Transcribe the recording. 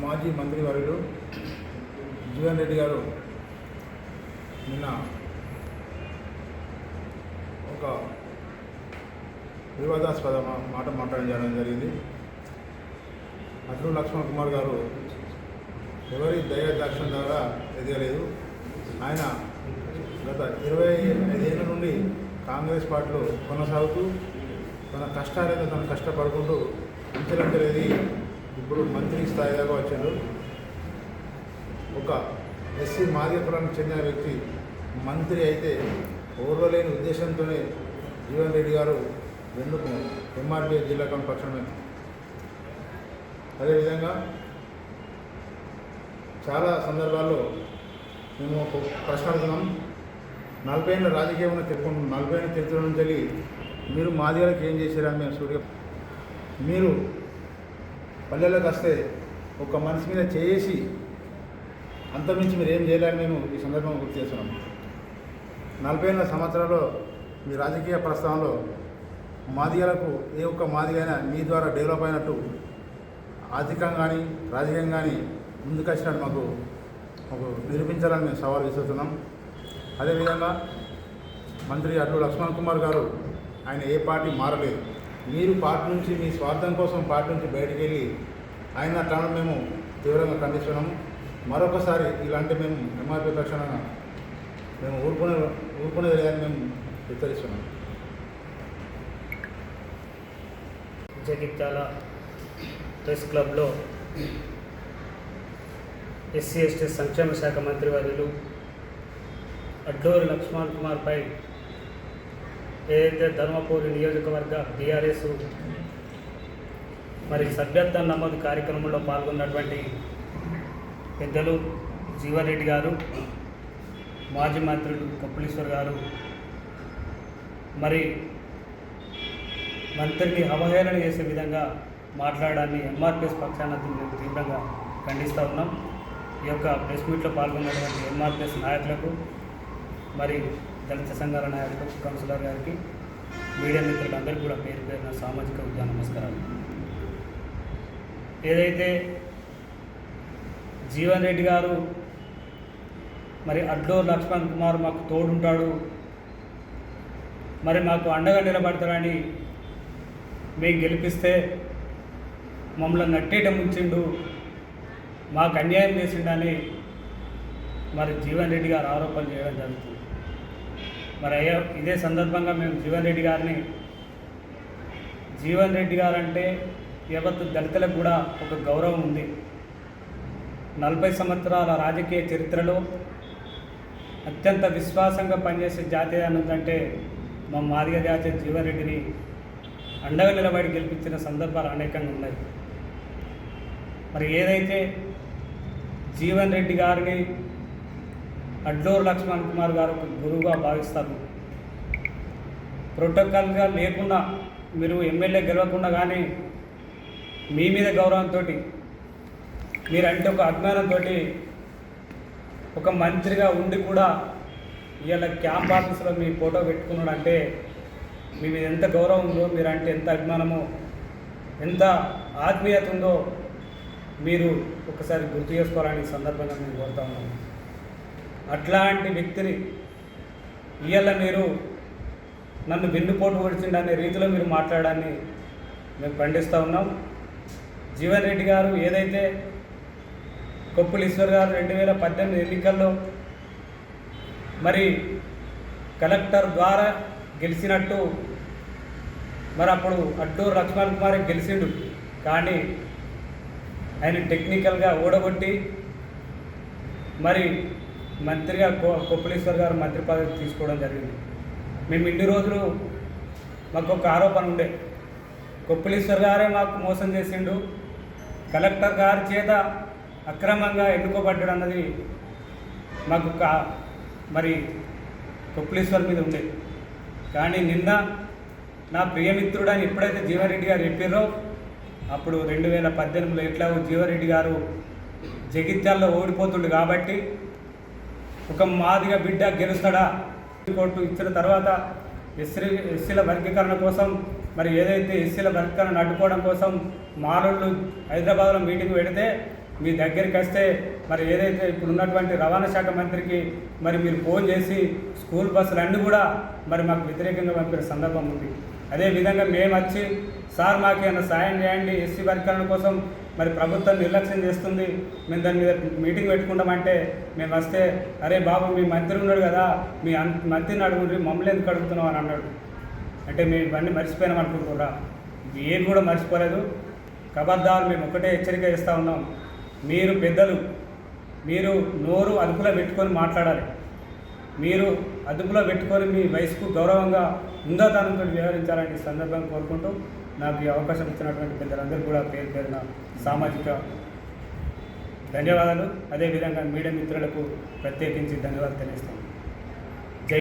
మాజీ మంత్రివర్యులు జీవన్ రెడ్డి గారు నిన్న ఒక వివాదాస్పద మాట మాట్లాడడం జరిగింది. అడ్లూరి లక్ష్మణ్ కుమార్ గారు ఎవరి దయాదాక్షిణ్యం ద్వారా ఎదగలేదు. ఆయన గత 25 ఏళ్ళ నుండి కాంగ్రెస్ పార్టీలో కొనసాగుతూ తన కష్టాలేదో తను కష్టపడుకుంటూ అంచెలంచెలేది ఇప్పుడు మంత్రి స్థాయి దాకా వచ్చాడు. ఒక ఎస్సీ మాదిగ కులానికి చెందిన వ్యక్తి మంత్రి అయితే ఓర్వలేని ఉద్దేశంతోనే జీవన్ రెడ్డి గారు ఎందుకు ఎంఆర్పీ జిల్లా కమిటీ పక్షాన. అదేవిధంగా చాలా సందర్భాల్లో మేము ఒక ప్రశ్న అడుగుతున్నాం. 40 ఏళ్ళ రాజకీయంలో చెప్పుకుంటున్నాం. 40 ఏళ్ళ చరిత్ర నుంచి వెళ్ళి మీరు మాదిగలకు ఏం చేశారని మేము సూర్య మీరు పల్లెలకు వస్తే ఒక మనిషి మీద చేసి అంతమించి మీరు ఏం చేయాలని మేము ఈ సందర్భంగా గుర్తు చేస్తున్నాం. 40 ఏళ్ళ సంవత్సరాల్లో మీ రాజకీయ ప్రస్థానంలో మాదిగలకు ఏ ఒక్క మాదిగైనా మీ ద్వారా డెవలప్ అయినట్టు ఆర్థికంగా కానీ రాజకీయంగా కానీ ముందుకు వచ్చినట్టు మాకు నిరూపించాలని మేము సవాల్ విసురుతున్నాం. అదేవిధంగా మంత్రి అడ్లూరి లక్ష్మణ్ కుమార్ గారు ఆయన ఏ పార్టీ మారలేదు. మీరు పార్టీ నుంచి మీ స్వార్థం కోసం పార్టీ నుంచి బయటికి వెళ్ళి ఆయన అట్లా మేము తీవ్రంగా ఖండిస్తున్నాము. మరొకసారి ఇలాంటి మేము ఎంఆర్పీ పక్షాన మేము ఊరుకునే వేయాలని మేము హెచ్చరిస్తున్నాం. జగిత్యాల ప్రెస్ క్లబ్లో ఎస్సీ ఎస్టీ సంక్షేమ శాఖ మంత్రివర్యులు అడ్లూరి లక్ష్మణ్ కుమార్పై ఏదైతే ధర్మపురి నియోజకవర్గ బీఆర్ఎస్ మరి సభ్యత్వ నమోదు కార్యక్రమంలో పాల్గొన్నటువంటి పెద్దలు జీవన్ రెడ్డి గారు, మాజీ మంత్రులు కపిలేశ్వర్ గారు మరి మంత్రిని అవహేళన చేసే విధంగా మాట్లాడాలని ఎంఆర్పిఎస్ పక్షాన మేము తీవ్రంగా ఖండిస్తూ ఉన్నాం. ఈ యొక్క ప్రెస్ మీట్లో పాల్గొన్నటువంటి ఎంఆర్పిఎస్ నాయకులకు, మరి దళిత సంఘాల నాయకులకు, కౌన్సిలర్ గారికి, మీడియా మిత్రులందరికీ కూడా పేరు పేరున సామాజిక ఉద్యాన నమస్కారాలు. ఏదైతే జీవన్ రెడ్డి గారు మరి అడ్లూరి లక్ష్మణ్ కుమార్ మాకు తోడుంటాడు, మరి మాకు అండగా నిలబడతాడని మేము గెలిపిస్తే మమ్మల్ని నట్టేట ముంచిండు, మాకు అన్యాయం చేసిండని మరి జీవన్ రెడ్డి గారు ఆరోపణలు చేయడం జరుగుతుంది. మరి అయ్యా ఇదే సందర్భంగా మేము జీవన్ రెడ్డి గారు అంటే యావత్తు దళితులకు కూడా ఒక గౌరవం ఉంది. 40 సంవత్సరాల రాజకీయ చరిత్రలో అత్యంత విశ్వాసంగా పనిచేసే జాతీయ ఉందంటే మా మాదిగ జాతీయ జీవన్ రెడ్డిని అండగా నిలబడి గెలిపించిన సందర్భాలు అనేకంగా ఉన్నాయి. మరి ఏదైతే జీవన్ రెడ్డి గారిని అడ్లూరి లక్ష్మణ్ కుమార్ గారు ఒక గురువుగా భావిస్తారు. ప్రోటోకాల్గా లేకుండా మీరు ఎమ్మెల్యే గెలవకుండా కానీ మీ మీద గౌరవంతో మీరంటే ఒక అభిమానంతో ఒక మంత్రిగా ఉండి కూడా ఇవాళ క్యాంప్ ఆఫీసులో మీ ఫోటో పెట్టుకున్నాడు అంటే మీ మీద ఎంత గౌరవం ఉందో, మీరంటే ఎంత అభిమానమో, ఎంత ఆత్మీయత ఉందో మీరు ఒకసారి గుర్తు చేసుకోవాలని సందర్భంగా మేము కోరుతా ఉన్నాము. అట్లాంటి వ్యక్తిని ఇవాళ మీరు నన్ను వెన్నుపోటు పొడిచిండు అనే రీతిలో మీరు మాట్లాడాన్ని మేము ఖండిస్తూ ఉన్నాం. జీవన్ రెడ్డి గారు ఏదైతే కపిలేశ్వర్ గారు 2018 ఎన్నికల్లో మరి కలెక్టర్ ద్వారా గెలిచినట్టు మరి అప్పుడు అడ్లూరి లక్ష్మణ్ కుమార్ గెలిచిండు, కానీ ఆయన టెక్నికల్గా ఓడగొట్టి మరి మంత్రిగా కపిలేశ్వర్ గారు మంత్రి పదవి తీసుకోవడం జరిగింది. మేము ఇన్ని రోజులు మాకు ఒక ఆరోపణ ఉండే, కపిలేశ్వర్ గారే మాకు మోసం చేసిండు, కలెక్టర్ గారి చేత అక్రమంగా ఎన్నుకోబడ్డాడు అన్నది మాకు మరి కపిలేశ్వర్ మీద ఉండే. కానీ నిన్న నా ప్రియమిత్రుడు అని ఎప్పుడైతే జీవన్ రెడ్డి గారు చెప్పారో అప్పుడు 2018లో ఎట్లా జీవన్ రెడ్డి గారు జగిత్యాల్లో ఓడిపోతుండు కాబట్టి ఒక మాదిగ బిడ్డ గెలుస్తాడా కోర్టు ఇచ్చిన తర్వాత ఎస్సీల వర్గీకరణ కోసం మరి ఏదైతే ఎస్సీల వర్గాలను అడ్డుకోవడం కోసం మాలోళ్ళు హైదరాబాద్లో మీటింగ్ పెడితే మీ దగ్గరికి వస్తే మరి ఏదైతే ఇప్పుడు ఉన్నటువంటి రవాణా శాఖ మంత్రికి మరి మీరు ఫోన్ చేసి స్కూల్ బస్సులు అన్నీ కూడా మరి మాకు వ్యతిరేకంగా పంపిన సందర్భం ఉంది. అదేవిధంగా మేము వచ్చి సార్ మాకు ఏమైనా సాయం చేయండి, ఎస్సీ వర్గాల కోసం మరి ప్రభుత్వం నిర్లక్ష్యం చేస్తుంది, మేము దాని మీద మీటింగ్ పెట్టుకుంటామంటే మేము వస్తే అరే బాబు మీ మంత్రి ఉన్నాడు కదా, మీ మంత్రిని అడుగుండ్రి, మమ్మల్ని ఎందుకు అడుగుతున్నావు అని అన్నాడు. అంటే మేము ఇవన్నీ మర్చిపోయినాం అనుకుంటున్నారా? ఏది కూడా మర్చిపోలేదు. కబద్దాలు మేము ఒకటే హెచ్చరిక చేస్తూ ఉన్నాం, మీరు పెద్దలు, మీరు నోరు అదుపులో పెట్టుకొని మాట్లాడాలి. మీరు అదుపులో పెట్టుకొని మీ వయసుకు గౌరవంగా ఉందాతనంతో వ్యవహరించాలని సందర్భంగా కోరుకుంటూ నాకు ఈ అవకాశం ఇచ్చినటువంటి పెద్దలందరూ కూడా పేరు పేరున సామాజిక ధన్యవాదాలు. అదేవిధంగా మీడియా మిత్రులకు ప్రత్యేకించి ధన్యవాదాలు తెలియజేస్తాను.